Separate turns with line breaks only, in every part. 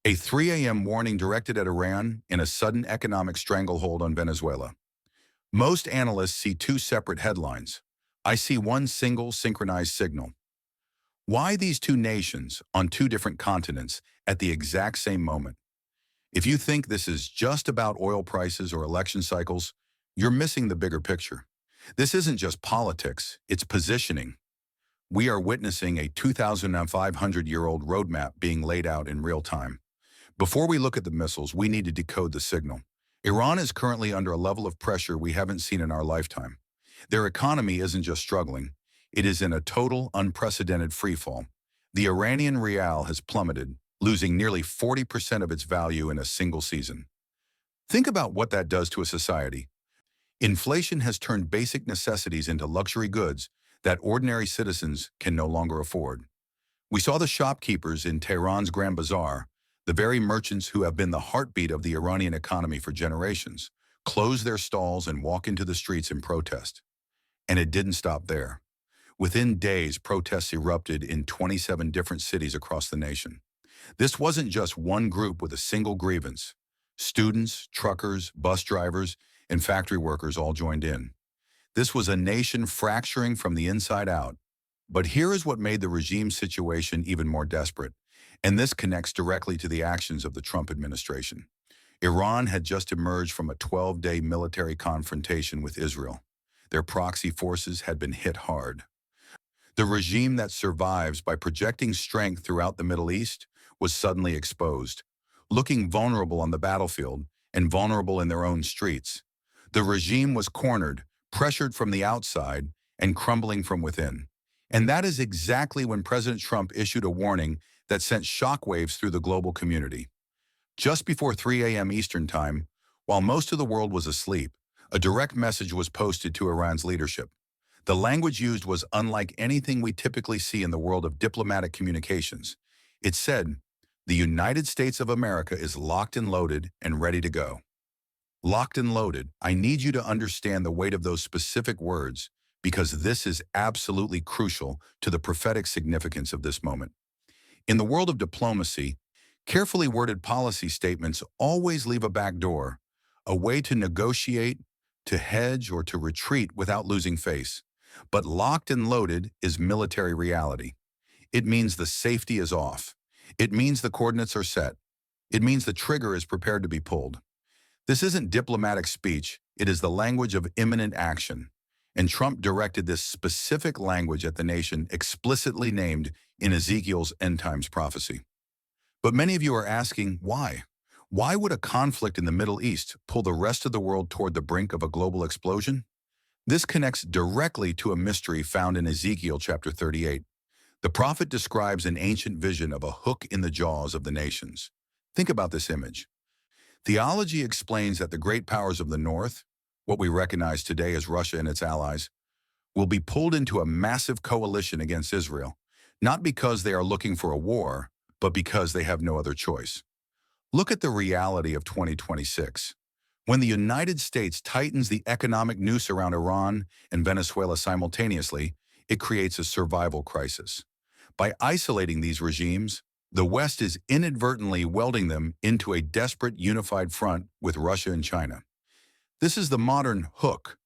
A 3 a.m. warning directed at Iran in a sudden economic stranglehold on Venezuela. Most analysts see two separate headlines. I see one single synchronized signal. Why these two nations on two different continents at the exact same moment? If you think this is just about oil prices or election cycles, you're missing the bigger picture. This isn't just politics, it's positioning. We are witnessing a 2,500-year-old roadmap being laid out in real time. Before we look at the missiles, we need to decode the signal. Iran is currently under a level of pressure we haven't seen in our lifetime. Their economy isn't just struggling, it is in a total, unprecedented freefall. The Iranian rial has plummeted, losing nearly 40% of its value in a single season. Think about what that does to a society. Inflation has turned basic necessities into luxury goods that ordinary citizens can no longer afford. We saw the shopkeepers in Tehran's Grand Bazaar, the very merchants who have been the heartbeat of the Iranian economy for generations, close their stalls and walk into the streets in protest. And it didn't stop there. Within days, protests erupted in 27 different cities across the nation. This wasn't just one group with a single grievance. Students, truckers, bus drivers, and factory workers all joined in. This was a nation fracturing from the inside out. But here is what made the regime's situation even more desperate, and this connects directly to the actions of the Trump administration. Iran had just emerged from a 12-day military confrontation with Israel. Their proxy forces had been hit hard. The regime that survives by projecting strength throughout the Middle East was suddenly exposed, looking vulnerable on the battlefield and vulnerable in their own streets. The regime was cornered, pressured from the outside, and crumbling from within. And that is exactly when President Trump issued a warning that sent shockwaves through the global community. Just before 3 a.m. Eastern Time, while most of the world was asleep, a direct message was posted to Iran's leadership. The language used was unlike anything we typically see in the world of diplomatic communications. It said, "The United States of America is locked and loaded and ready to go." Locked and loaded. I need you to understand the weight of those specific words because this is absolutely crucial to the prophetic significance of this moment. In the world of diplomacy, carefully worded policy statements always leave a back door, a way to negotiate, to hedge, or to retreat without losing face. But locked and loaded is military reality. It means the safety is off. It means the coordinates are set. It means the trigger is prepared to be pulled. This isn't diplomatic speech, it is the language of imminent action. And Trump directed this specific language at the nation explicitly named in Ezekiel's end times prophecy. But many of you are asking, why? Why would a conflict in the Middle East pull the rest of the world toward the brink of a global explosion? This connects directly to a mystery found in Ezekiel chapter 38. The prophet describes an ancient vision of a hook in the jaws of the nations. Think about this image. Theology explains that the great powers of the North, what we recognize today as Russia and its allies, will be pulled into a massive coalition against Israel, not because they are looking for a war, but because they have no other choice. Look at the reality of 2026. When the United States tightens the economic noose around Iran and Venezuela simultaneously, it creates a survival crisis. By isolating these regimes, the West is inadvertently welding them into a desperate unified front with Russia and China. This is the modern hook.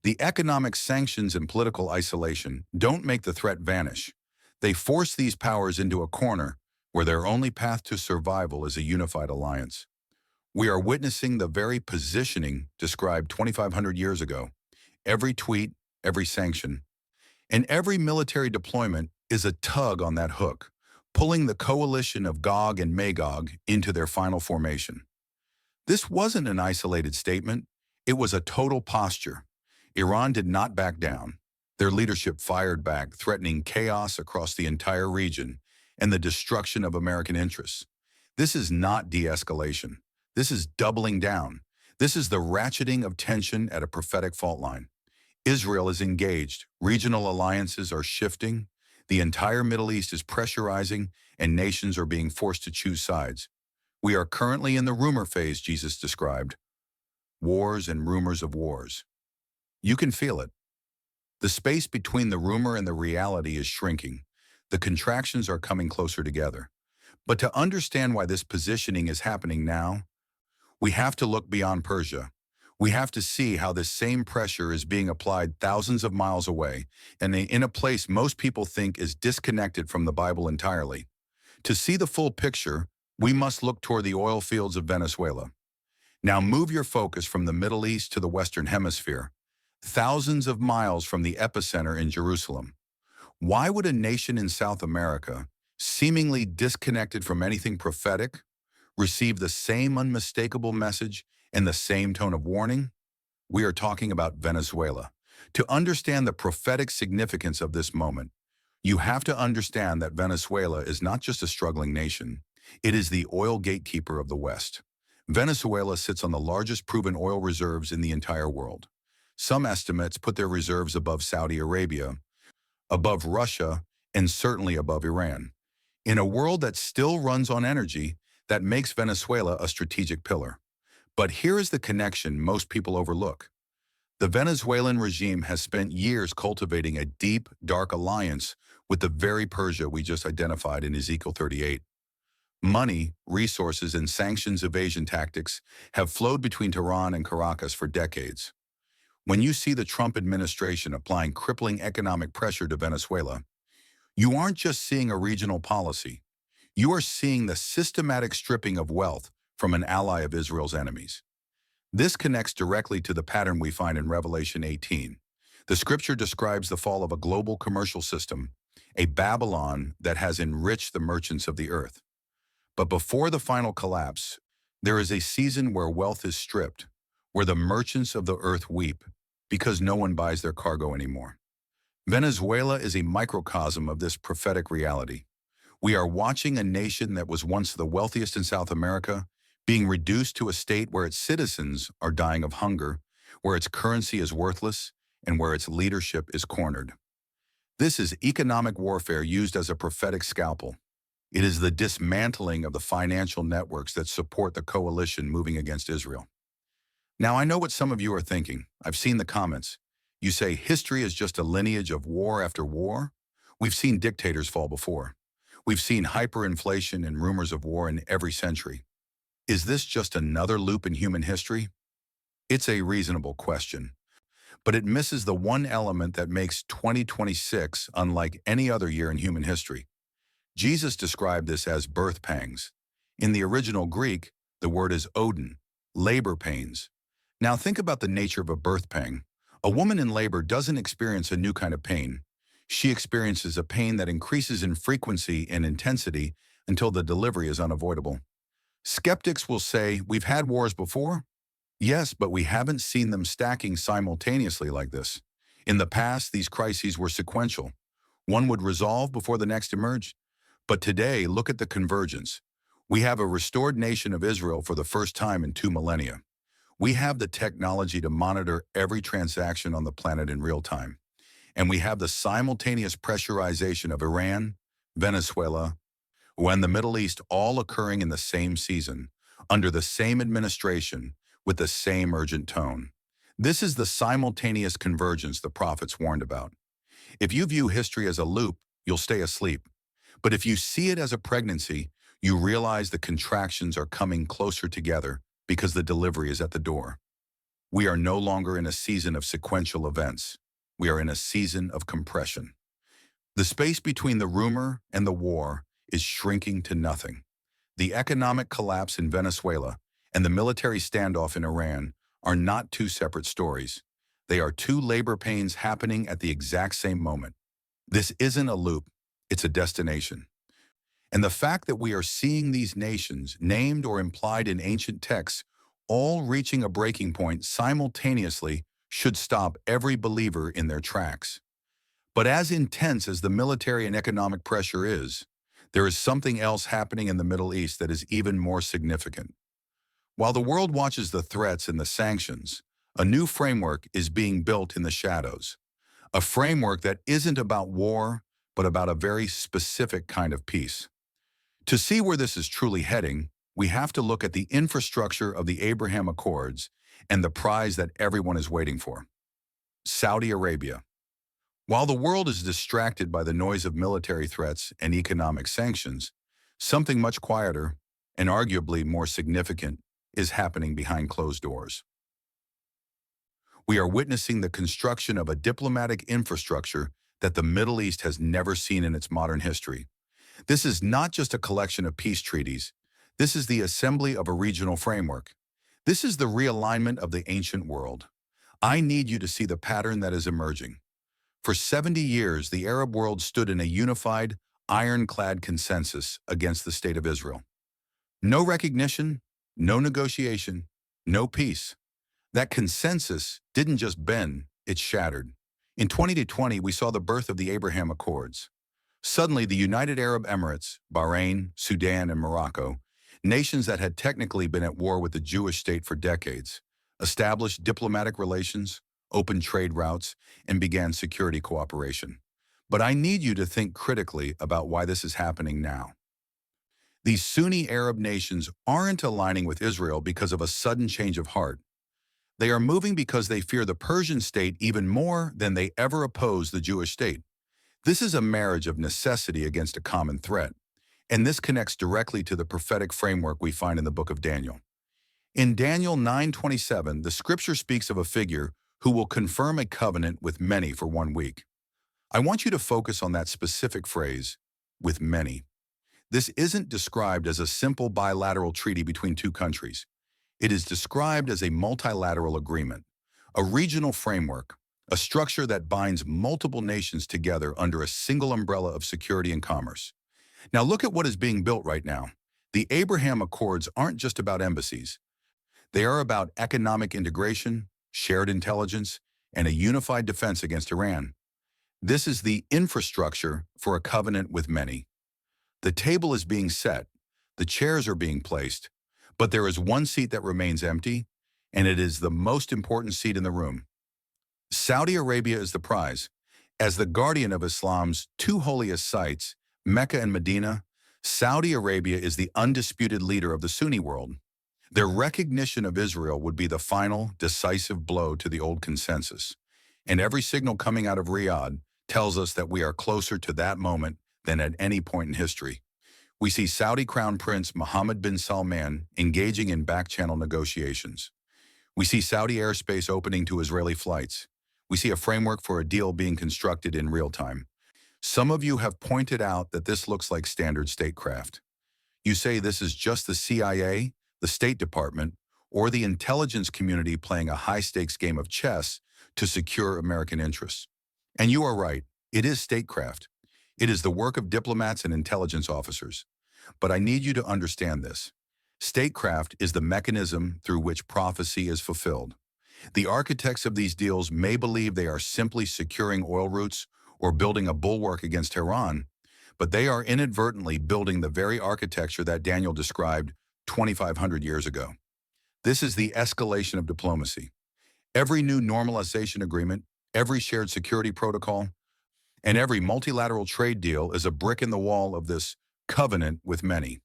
The economic sanctions and political isolation don't make the threat vanish. They force these powers into a corner where their only path to survival is a unified alliance. We are witnessing the very positioning described 2,500 years ago. Every tweet, every sanction, and every military deployment is a tug on that hook, pulling the coalition of Gog and Magog into their final formation. This wasn't an isolated statement, it was a total posture. Iran did not back down. Their leadership fired back, threatening chaos across the entire region and the destruction of American interests. This is not de-escalation. This is doubling down. This is the ratcheting of tension at a prophetic fault line. Israel is engaged. Regional alliances are shifting. The entire Middle East is pressurizing, and nations are being forced to choose sides. We are currently in the rumor phase Jesus described. Wars and rumors of wars. You can feel it. The space between the rumor and the reality is shrinking. The contractions are coming closer together. But to understand why this positioning is happening now, we have to look beyond Persia. We have to see how this same pressure is being applied thousands of miles away and in a place most people think is disconnected from the Bible entirely. To see the full picture, we must look toward the oil fields of Venezuela. Now move your focus from the Middle East to the Western Hemisphere, thousands of miles from the epicenter in Jerusalem. Why would a nation in South America, seemingly disconnected from anything prophetic, receive the same unmistakable message and the same tone of warning? We are talking about Venezuela. To understand the prophetic significance of this moment, you have to understand that Venezuela is not just a struggling nation, it is the oil gatekeeper of the West. Venezuela sits on the largest proven oil reserves in the entire world. Some estimates put their reserves above Saudi Arabia, above Russia, and certainly above Iran. In a world that still runs on energy, that makes Venezuela a strategic pillar. But here is the connection most people overlook. The Venezuelan regime has spent years cultivating a deep, dark alliance with the very Persia we just identified in Ezekiel 38. Money, resources, and sanctions evasion tactics have flowed between Tehran and Caracas for decades. When you see the Trump administration applying crippling economic pressure to Venezuela, you aren't just seeing a regional policy. You are seeing the systematic stripping of wealth from an ally of Israel's enemies. This connects directly to the pattern we find in Revelation 18. The scripture describes the fall of a global commercial system, a Babylon that has enriched the merchants of the earth. But before the final collapse, there is a season where wealth is stripped, where the merchants of the earth weep, because no one buys their cargo anymore. Venezuela is a microcosm of this prophetic reality. We are watching a nation that was once the wealthiest in South America being reduced to a state where its citizens are dying of hunger, where its currency is worthless, and where its leadership is cornered. This is economic warfare used as a prophetic scalpel. It is the dismantling of the financial networks that support the coalition moving against Israel. Now, I know what some of you are thinking. I've seen the comments. You say history is just a lineage of war after war? We've seen dictators fall before. We've seen hyperinflation and rumors of war in every century. Is this just another loop in human history? It's a reasonable question, but it misses the one element that makes 2026 unlike any other year in human history. Jesus described this as birth pangs. In the original Greek, the word is odin, labor pains. Now think about the nature of a birth pang. A woman in labor doesn't experience a new kind of pain. She experiences a pain that increases in frequency and intensity until the delivery is unavoidable. Skeptics will say, we've had wars before. Yes, but we haven't seen them stacking simultaneously like this. In the past, these crises were sequential. One would resolve before the next emerged. But today, look at the convergence. We have a restored nation of Israel for the first time in 2 millennia. We have the technology to monitor every transaction on the planet in real time. And we have the simultaneous pressurization of Iran, Venezuela, and the Middle East all occurring in the same season, under the same administration, with the same urgent tone. This is the simultaneous convergence the prophets warned about. If you view history as a loop, you'll stay asleep. But if you see it as a pregnancy, you realize the contractions are coming closer together because the delivery is at the door. We are no longer in a season of sequential events. We are in a season of compression. The space between the rumor and the war is shrinking to nothing. The economic collapse in Venezuela and the military standoff in Iran are not two separate stories. They are two labor pains happening at the exact same moment. This isn't a loop, it's a destination. And the fact that we are seeing these nations, named or implied in ancient texts, all reaching a breaking point simultaneously should stop every believer in their tracks. But as intense as the military and economic pressure is, there is something else happening in the Middle East that is even more significant. While the world watches the threats and the sanctions, a new framework is being built in the shadows. A framework that isn't about war, but about a very specific kind of peace. To see where this is truly heading, we have to look at the infrastructure of the Abraham Accords and the prize that everyone is waiting for. Saudi Arabia. While the world is distracted by the noise of military threats and economic sanctions, Something much quieter, and arguably more significant, is happening behind closed doors. We are witnessing the construction of a diplomatic infrastructure that the Middle East has never seen in its modern history. This is not just a collection of peace treaties. This is the assembly of a regional framework. This is the realignment of the ancient world. I need you to see the pattern that is emerging. For 70 years, the Arab world stood in a unified, ironclad consensus against the State of Israel. No recognition, no negotiation, no peace. That consensus didn't just bend, it shattered. In 2020, we saw the birth of the Abraham Accords. Suddenly, the United Arab Emirates, Bahrain, Sudan, and Morocco, nations that had technically been at war with the Jewish state for decades, established diplomatic relations, opened trade routes, and began security cooperation. But I need you to think critically about why this is happening now. These Sunni Arab nations aren't aligning with Israel because of a sudden change of heart. They are moving because they fear the Persian state even more than they ever opposed the Jewish state. This is a marriage of necessity against a common threat, and this connects directly to the prophetic framework we find in the book of Daniel. In Daniel 9:27, the scripture speaks of a figure who will confirm a covenant with many for 1 week. I want you to focus on that specific phrase, with many. This isn't described as a simple bilateral treaty between two countries. It is described as a multilateral agreement, a regional framework, a structure that binds multiple nations together under a single umbrella of security and commerce. Now look at what is being built right now. The Abraham Accords aren't just about embassies. They are about economic integration, shared intelligence, and a unified defense against Iran. This is the infrastructure for a covenant with many. The table is being set, the chairs are being placed, but there is one seat that remains empty, and it is the most important seat in the room. Saudi Arabia is the prize. As the guardian of Islam's two holiest sites, Mecca and Medina, Saudi Arabia is the undisputed leader of the Sunni world. Their recognition of Israel would be the final, decisive blow to the old consensus. And every signal coming out of Riyadh tells us that we are closer to that moment than at any point in history. We see Saudi Crown Prince Mohammed bin Salman engaging in back-channel negotiations. We see Saudi airspace opening to Israeli flights. We see a framework for a deal being constructed in real time. Some of you have pointed out that this looks like standard statecraft. You say this is just the CIA, the State Department, or the intelligence community playing a high-stakes game of chess to secure American interests. And you are right, it is statecraft. It is the work of diplomats and intelligence officers. But I need you to understand this. Statecraft is the mechanism through which prophecy is fulfilled. The architects of these deals may believe they are simply securing oil routes or building a bulwark against Iran, but they are inadvertently building the very architecture that Daniel described 2,500 years ago. This is the escalation of diplomacy. Every new normalization agreement, every shared security protocol, and every multilateral trade deal is a brick in the wall of this covenant with many.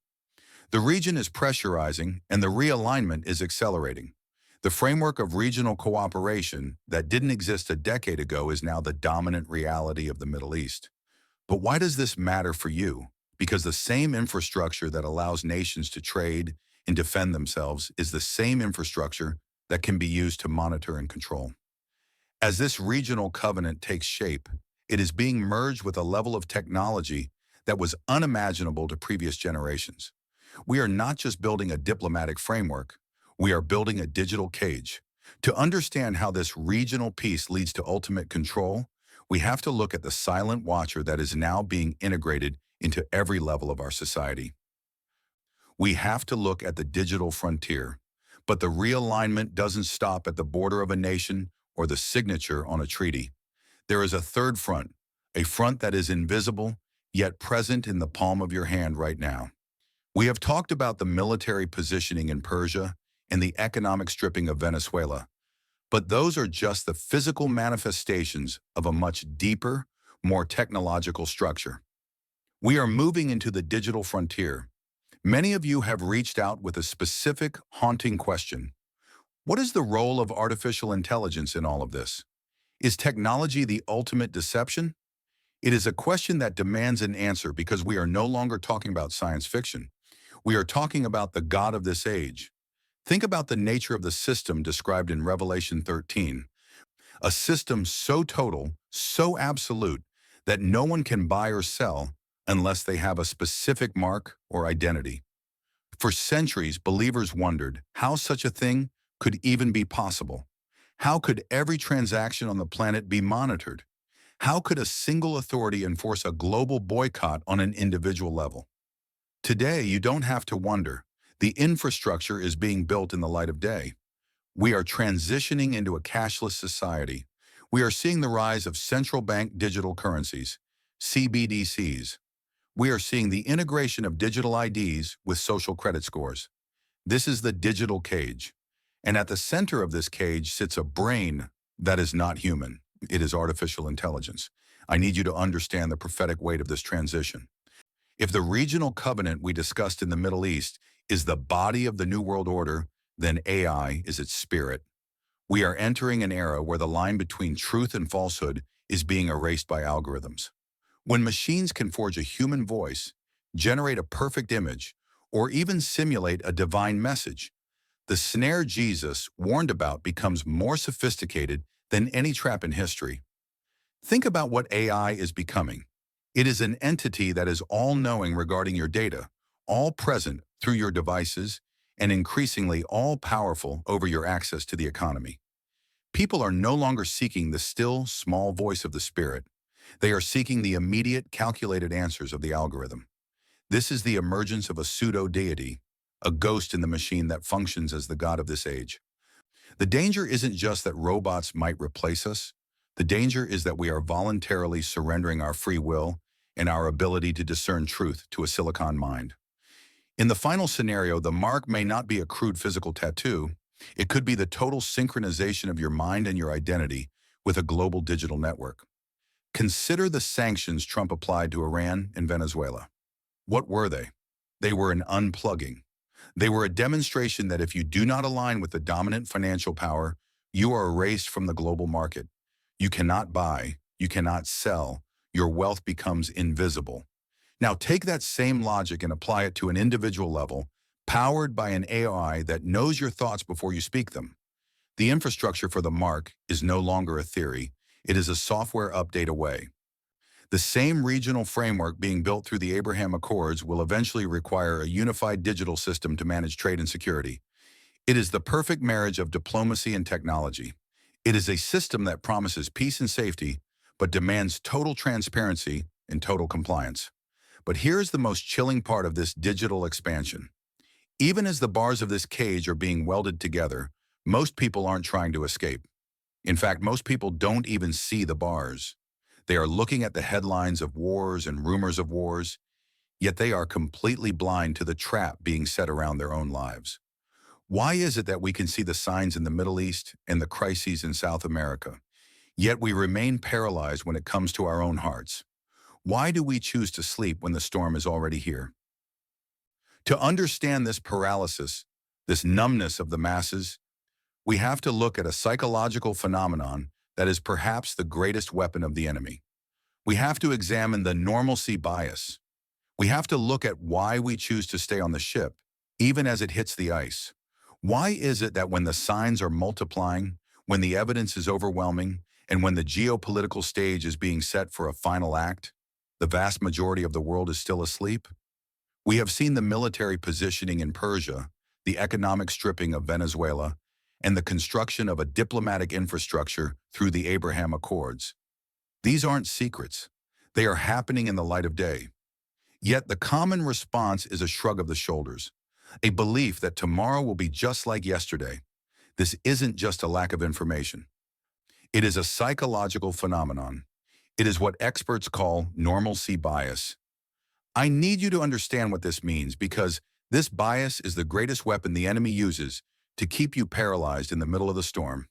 The region is pressurizing and the realignment is accelerating. The framework of regional cooperation that didn't exist a decade ago is now the dominant reality of the Middle East. But why does this matter for you? Because the same infrastructure that allows nations to trade and defend themselves is the same infrastructure that can be used to monitor and control. As this regional covenant takes shape, it is being merged with a level of technology that was unimaginable to previous generations. We are not just building a diplomatic framework, we are building a digital cage. To understand how this regional peace leads to ultimate control, we have to look at the silent watcher that is now being integrated into every level of our society. We have to look at the digital frontier, but the realignment doesn't stop at the border of a nation or the signature on a treaty. There is a third front, a front that is invisible, yet present in the palm of your hand right now. We have talked about the military positioning in Persia and the economic stripping of Venezuela, but those are just the physical manifestations of a much deeper, more technological structure. We are moving into the digital frontier. Many of you have reached out with a specific, haunting question. What is the role of artificial intelligence in all of this? Is technology the ultimate deception? It is a question that demands an answer because we are no longer talking about science fiction. We are talking about the God of this age. Think about the nature of the system described in Revelation 13, a system so total, so absolute, that no one can buy or sell unless they have a specific mark or identity. For centuries, believers wondered how such a thing could even be possible. How could every transaction on the planet be monitored? How could a single authority enforce a global boycott on an individual level? Today, you don't have to wonder. The infrastructure is being built in the light of day. We are transitioning into a cashless society. We are seeing the rise of central bank digital currencies, CBDCs. We are seeing the integration of digital IDs with social credit scores. This is the digital cage. And at the center of this cage sits a brain that is not human. It is artificial intelligence. I need you to understand the prophetic weight of this transition. If the regional covenant we discussed in the Middle East is the body of the New World Order, then AI is its spirit. We are entering an era where the line between truth and falsehood is being erased by algorithms. When machines can forge a human voice, generate a perfect image, or even simulate a divine message, the snare Jesus warned about becomes more sophisticated than any trap in history. Think about what AI is becoming. It is an entity that is all-knowing regarding your data, all-present through your devices, and increasingly all-powerful over your access to the economy. People are no longer seeking the still, small voice of the spirit. They are seeking the immediate, calculated answers of the algorithm. This is the emergence of a pseudo-deity, a ghost in the machine that functions as the god of this age. The danger isn't just that robots might replace us. The danger is that we are voluntarily surrendering our free will and our ability to discern truth to a silicon mind. In the final scenario, the mark may not be a crude physical tattoo. It could be the total synchronization of your mind and your identity with a global digital network. Consider the sanctions Trump applied to Iran and Venezuela. What were they? They were an unplugging. They were a demonstration that if you do not align with the dominant financial power, you are erased from the global market. You cannot buy, you cannot sell, your wealth becomes invisible. Now take that same logic and apply it to an individual level, powered by an AI that knows your thoughts before you speak them. The infrastructure for the mark is no longer a theory, it is a software update away. The same regional framework being built through the Abraham Accords will eventually require a unified digital system to manage trade and security. It is the perfect marriage of diplomacy and technology. It is a system that promises peace and safety, but demands total transparency and total compliance. But here's the most chilling part of this digital expansion. Even as the bars of this cage are being welded together, most people aren't trying to escape. In fact, most people don't even see the bars. They are looking at the headlines of wars and rumors of wars, yet they are completely blind to the trap being set around their own lives. Why is it that we can see the signs in the Middle East and the crises in South America, yet we remain paralyzed when it comes to our own hearts? Why do we choose to sleep when the storm is already here? To understand this paralysis, this numbness of the masses, we have to look at a psychological phenomenon that is perhaps the greatest weapon of the enemy. We have to examine the normalcy bias. We have to look at why we choose to stay on the ship, even as it hits the ice. Why is it that when the signs are multiplying, when the evidence is overwhelming, and when the geopolitical stage is being set for a final act, the vast majority of the world is still asleep? We have seen the military positioning in Persia, the economic stripping of Venezuela, and the construction of a diplomatic infrastructure through the Abraham Accords. These aren't secrets. They are happening in the light of day. Yet the common response is a shrug of the shoulders, a belief that tomorrow will be just like yesterday. This isn't just a lack of information. It is a psychological phenomenon. It is what experts call normalcy bias. I need you to understand what this means because this bias is the greatest weapon the enemy uses to keep you paralyzed in the middle of the storm.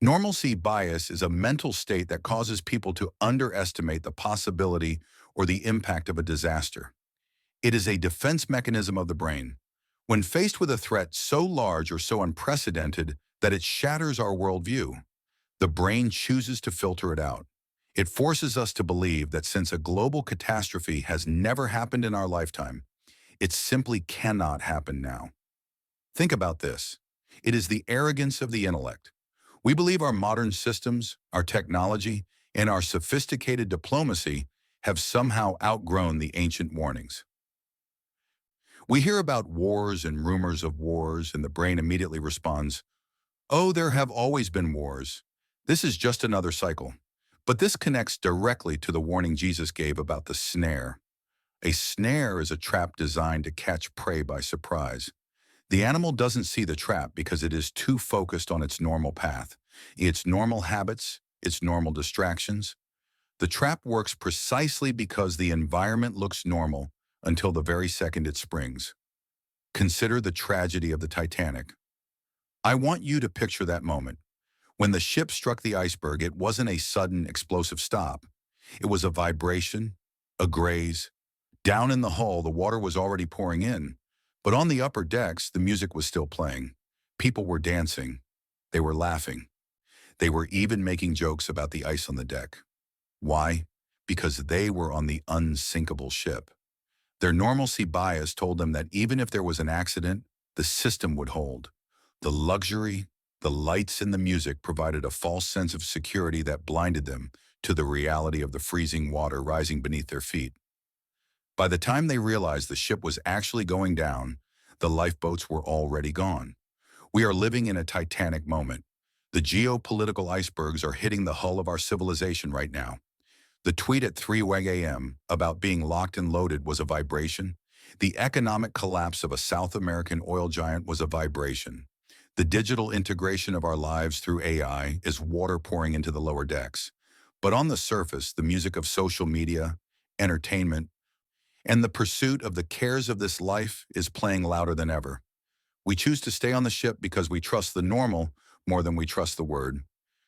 Normalcy bias is a mental state that causes people to underestimate the possibility or the impact of a disaster. It is a defense mechanism of the brain. When faced with a threat so large or so unprecedented that it shatters our worldview, the brain chooses to filter it out. It forces us to believe that since a global catastrophe has never happened in our lifetime, it simply cannot happen now. Think about this. It is the arrogance of the intellect. We believe our modern systems, our technology, and our sophisticated diplomacy have somehow outgrown the ancient warnings. We hear about wars and rumors of wars, and the brain immediately responds, "Oh, there have always been wars. This is just another cycle." But this connects directly to the warning Jesus gave about the snare. A snare is a trap designed to catch prey by surprise. The animal doesn't see the trap because it is too focused on its normal path, its normal habits, its normal distractions. The trap works precisely because the environment looks normal until the very second it springs. Consider the tragedy of the Titanic. I want you to picture that moment. When the ship struck the iceberg, it wasn't a sudden explosive stop. It was a vibration, a graze. Down in the hull, the water was already pouring in. But on the upper decks, the music was still playing. People were dancing. They were laughing. They were even making jokes about the ice on the deck. Why? Because they were on the unsinkable ship. Their normalcy bias told them that even if there was an accident, the system would hold. The luxury, the lights, and the music provided a false sense of security that blinded them to the reality of the freezing water rising beneath their feet. By the time they realized the ship was actually going down, the lifeboats were already gone. We are living in a Titanic moment. The geopolitical icebergs are hitting the hull of our civilization right now. The tweet at 3 a.m. about being locked and loaded was a vibration. The economic collapse of a South American oil giant was a vibration. The digital integration of our lives through AI is water pouring into the lower decks. But on the surface, the music of social media, entertainment, and the pursuit of the cares of this life is playing louder than ever. We choose to stay on the ship because we trust the normal more than we trust the word.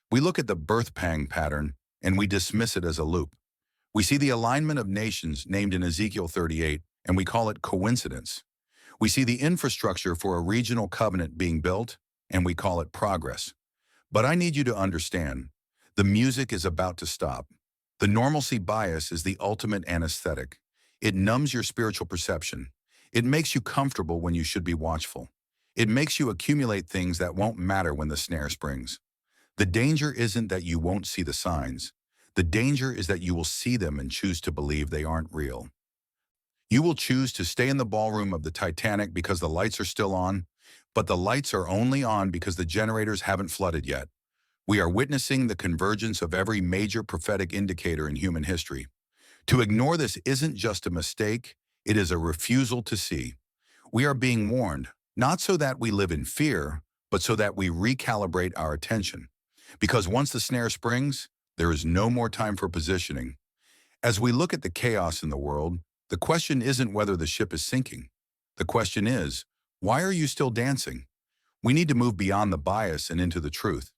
We look at the birth pang pattern and we dismiss it as a loop. We see the alignment of nations named in Ezekiel 38 and we call it coincidence. We see the infrastructure for a regional covenant being built and we call it progress. But I need you to understand, the music is about to stop. The normalcy bias is the ultimate anesthetic. It numbs your spiritual perception. It makes you comfortable when you should be watchful. It makes you accumulate things that won't matter when the snare springs. The danger isn't that you won't see the signs. The danger is that you will see them and choose to believe they aren't real. You will choose to stay in the ballroom of the Titanic because the lights are still on, but the lights are only on because the generators haven't flooded yet. We are witnessing the convergence of every major prophetic indicator in human history. To ignore this isn't just a mistake, it is a refusal to see. We are being warned, not so that we live in fear, but so that we recalibrate our attention. Because once the snare springs, there is no more time for positioning. As we look at the chaos in the world, the question isn't whether the ship is sinking. The question is, why are you still dancing? We need to move beyond the bias and into the truth.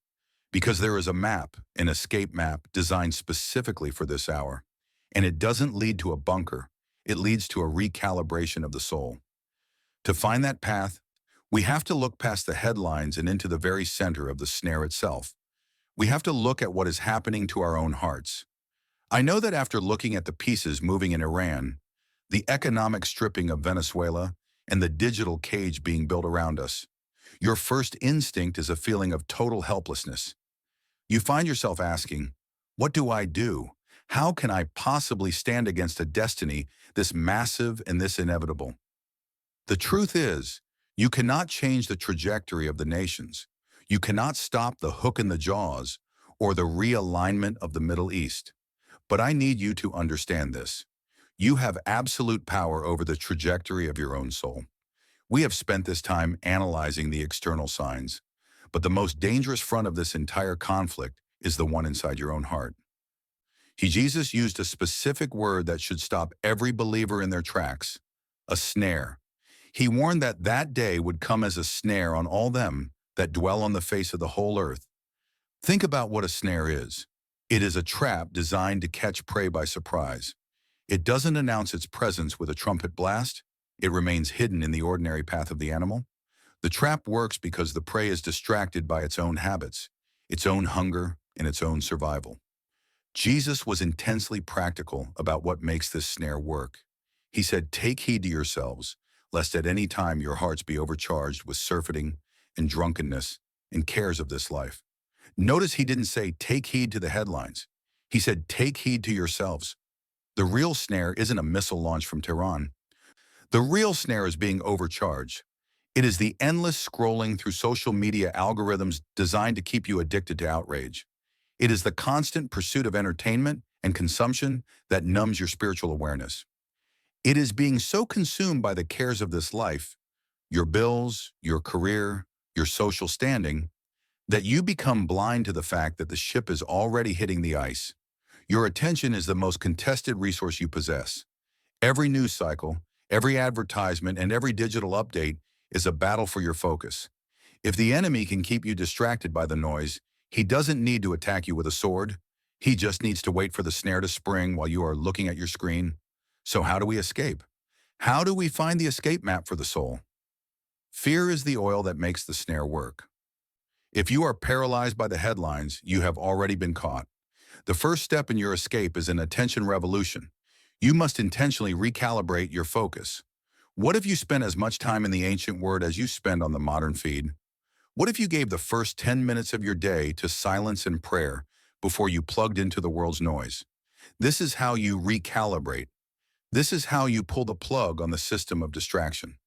Because there is a map, an escape map, designed specifically for this hour. And it doesn't lead to a bunker. It leads to a recalibration of the soul. To find that path, we have to look past the headlines and into the very center of the snare itself. We have to look at what is happening to our own hearts. I know that after looking at the pieces moving in Iran, the economic stripping of Venezuela, and the digital cage being built around us, your first instinct is a feeling of total helplessness. You find yourself asking, what do I do? How can I possibly stand against a destiny this massive and this inevitable? The truth is, you cannot change the trajectory of the nations. You cannot stop the hook in the jaws or the realignment of the Middle East. But I need you to understand this. You have absolute power over the trajectory of your own soul. We have spent this time analyzing the external signs, but the most dangerous front of this entire conflict is the one inside your own heart. Jesus used a specific word that should stop every believer in their tracks, a snare. He warned that that day would come as a snare on all them that dwell on the face of the whole earth. Think about what a snare is. It is a trap designed to catch prey by surprise. It doesn't announce its presence with a trumpet blast. It remains hidden in the ordinary path of the animal. The trap works because the prey is distracted by its own habits, its own hunger, and its own survival. Jesus was intensely practical about what makes this snare work. He said, "Take heed to yourselves, lest at any time your hearts be overcharged with surfeiting and drunkenness and cares of this life." Notice he didn't say, "Take heed to the headlines." He said, "Take heed to yourselves." The real snare isn't a missile launch from Tehran. The real snare is being overcharged. It is the endless scrolling through social media algorithms designed to keep you addicted to outrage. It is the constant pursuit of entertainment and consumption that numbs your spiritual awareness. It is being so consumed by the cares of this life, your bills, your career, your social standing, that you become blind to the fact that the ship is already hitting the ice. Your attention is the most contested resource you possess. Every news cycle, every advertisement, and every digital update is a battle for your focus. If the enemy can keep you distracted by the noise, he doesn't need to attack you with a sword. He just needs to wait for the snare to spring while you are looking at your screen. So how do we escape? How do we find the escape map for the soul? Fear is the oil that makes the snare work. If you are paralyzed by the headlines, you have already been caught. The first step in your escape is an attention revolution. You must intentionally recalibrate your focus. What if you spent as much time in the ancient word as you spend on the modern feed? What if you gave the first 10 minutes of your day to silence and prayer before you plugged into the world's noise? This is how you recalibrate. This is how you pull the plug on the system of distraction.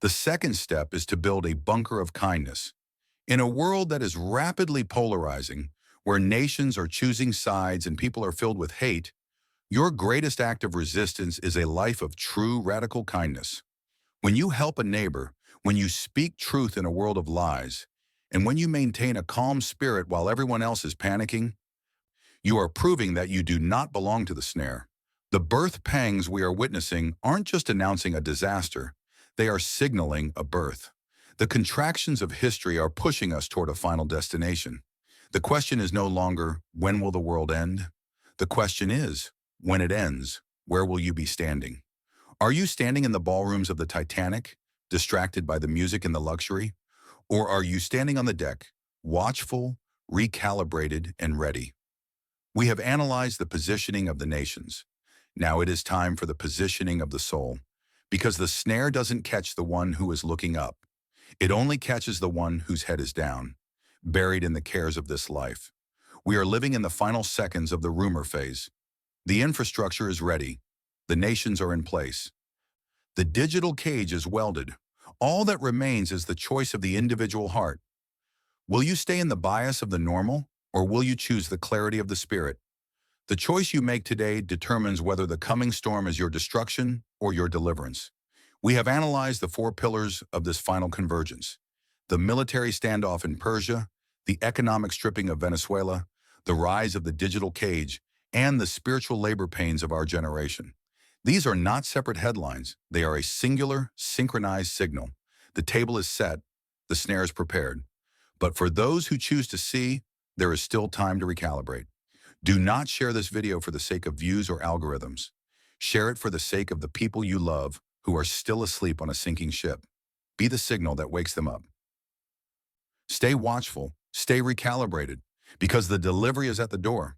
The second step is to build a bunker of kindness. In a world that is rapidly polarizing, where nations are choosing sides and people are filled with hate, your greatest act of resistance is a life of true radical kindness. When you help a neighbor, when you speak truth in a world of lies, and when you maintain a calm spirit while everyone else is panicking, you are proving that you do not belong to the snare. The birth pangs we are witnessing aren't just announcing a disaster, they are signaling a birth. The contractions of history are pushing us toward a final destination. The question is no longer, when will the world end? The question is, when it ends, where will you be standing? Are you standing in the ballrooms of the Titanic, distracted by the music and the luxury? Or are you standing on the deck, watchful, recalibrated, and ready? We have analyzed the positioning of the nations. Now it is time for the positioning of the soul, because the snare doesn't catch the one who is looking up. It only catches the one whose head is down, buried in the cares of this life. We are living in the final seconds of the rumor phase. The infrastructure is ready. The nations are in place. The digital cage is welded. All that remains is the choice of the individual heart. Will you stay in the bias of the normal, or will you choose the clarity of the spirit? The choice you make today determines whether the coming storm is your destruction or your deliverance. We have analyzed the four pillars of this final convergence: the military standoff in Persia, the economic stripping of Venezuela, the rise of the digital cage, and the spiritual labor pains of our generation. These are not separate headlines. They are a singular, synchronized signal. The table is set, the snare is prepared. But for those who choose to see, there is still time to recalibrate. Do not share this video for the sake of views or algorithms. Share it for the sake of the people you love who are still asleep on a sinking ship. Be the signal that wakes them up. Stay watchful, stay recalibrated, because the delivery is at the door.